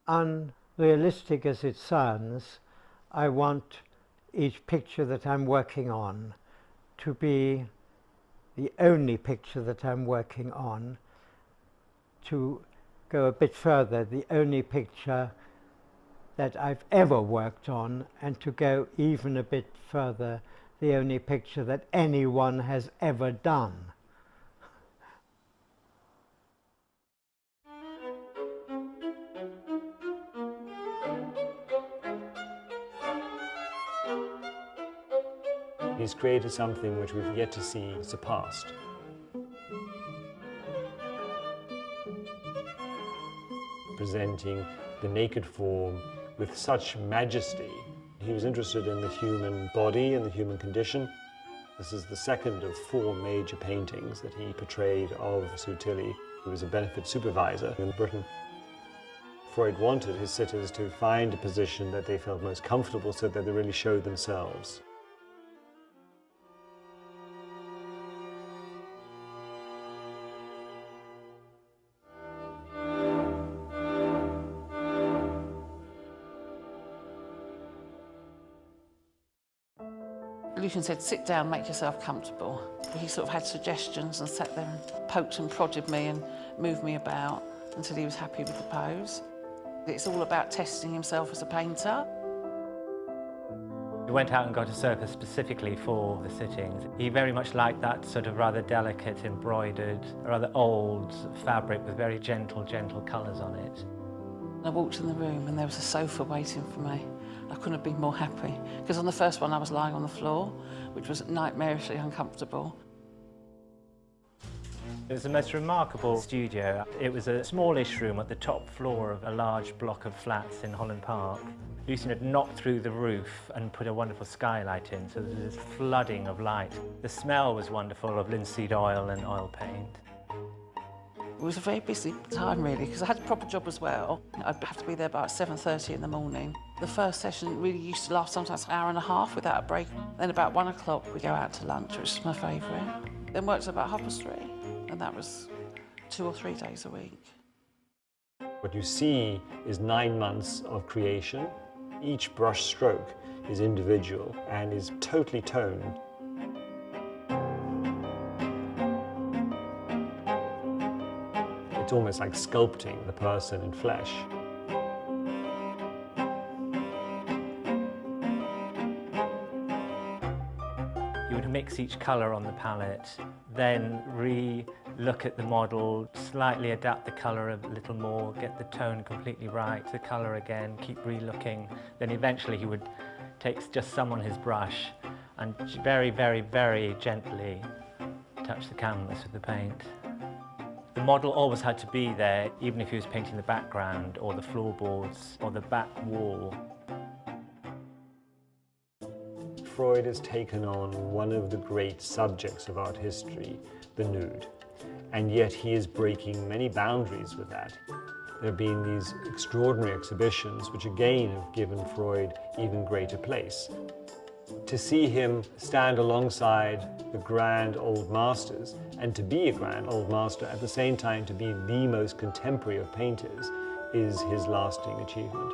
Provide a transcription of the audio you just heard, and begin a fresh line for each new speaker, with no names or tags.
unrealistic as it sounds, I want each picture that I'm working on to be the only picture that I'm working on. To go a bit further, the only picture that I've ever worked on, and to go even a bit further, the only picture that anyone has ever done.
He's created something which we've yet to see surpassed. Presenting the naked form with such majesty. He was interested in the human body and the human condition. This is the second of 4 major paintings that he portrayed of Sue Tilley, who was a benefit supervisor in Britain. Freud wanted his sitters to find a position that they felt most comfortable so that they really showed themselves.
Lucian said, sit down, make yourself comfortable. He sort of had suggestions and sat there and poked and prodded me and moved me about until he was happy with the pose. It's all about testing himself as a painter.
We went out and got a surface specifically for the sittings. He very much liked that sort of rather delicate, embroidered, rather old fabric with very gentle colours on it.
I walked in the room and there was a sofa waiting for me. I couldn't have been more happy, because on the first one I was lying on the floor, which was nightmarishly uncomfortable.
It was the most remarkable studio. It was a smallish room at the top floor of a large block of flats in Holland Park. Lucian had knocked through the roof and put a wonderful skylight in, so there was this flooding of light. The smell was wonderful of linseed oil and oil paint.
It was a very busy time, really, because I had a proper job as well. I'd have to be there by 7:30 in the morning. The first session really used to last sometimes an hour and a half without a break. Then about 1 o'clock we'd go out to lunch, which is my favourite. Then worked about 3:30, and that was 2 or 3 days a week.
What you see is 9 months of creation. Each brush stroke is individual and is totally toned. It's almost like sculpting the person in flesh.
You would mix each colour on the palette, then re-look at the model, slightly adapt the colour a little more, get the tone completely right, the colour again, keep re-looking. Then eventually he would take just some on his brush and very, very, very gently touch the canvas with the paint. The model always had to be there, even if he was painting the background or the floorboards or the back wall.
Freud has taken on one of the great subjects of art history, the nude, and yet he is breaking many boundaries with that. There have been these extraordinary exhibitions which again have given Freud even greater place. To see him stand alongside the grand old masters, and to be a grand old master at the same time to be the most contemporary of painters, is his lasting achievement.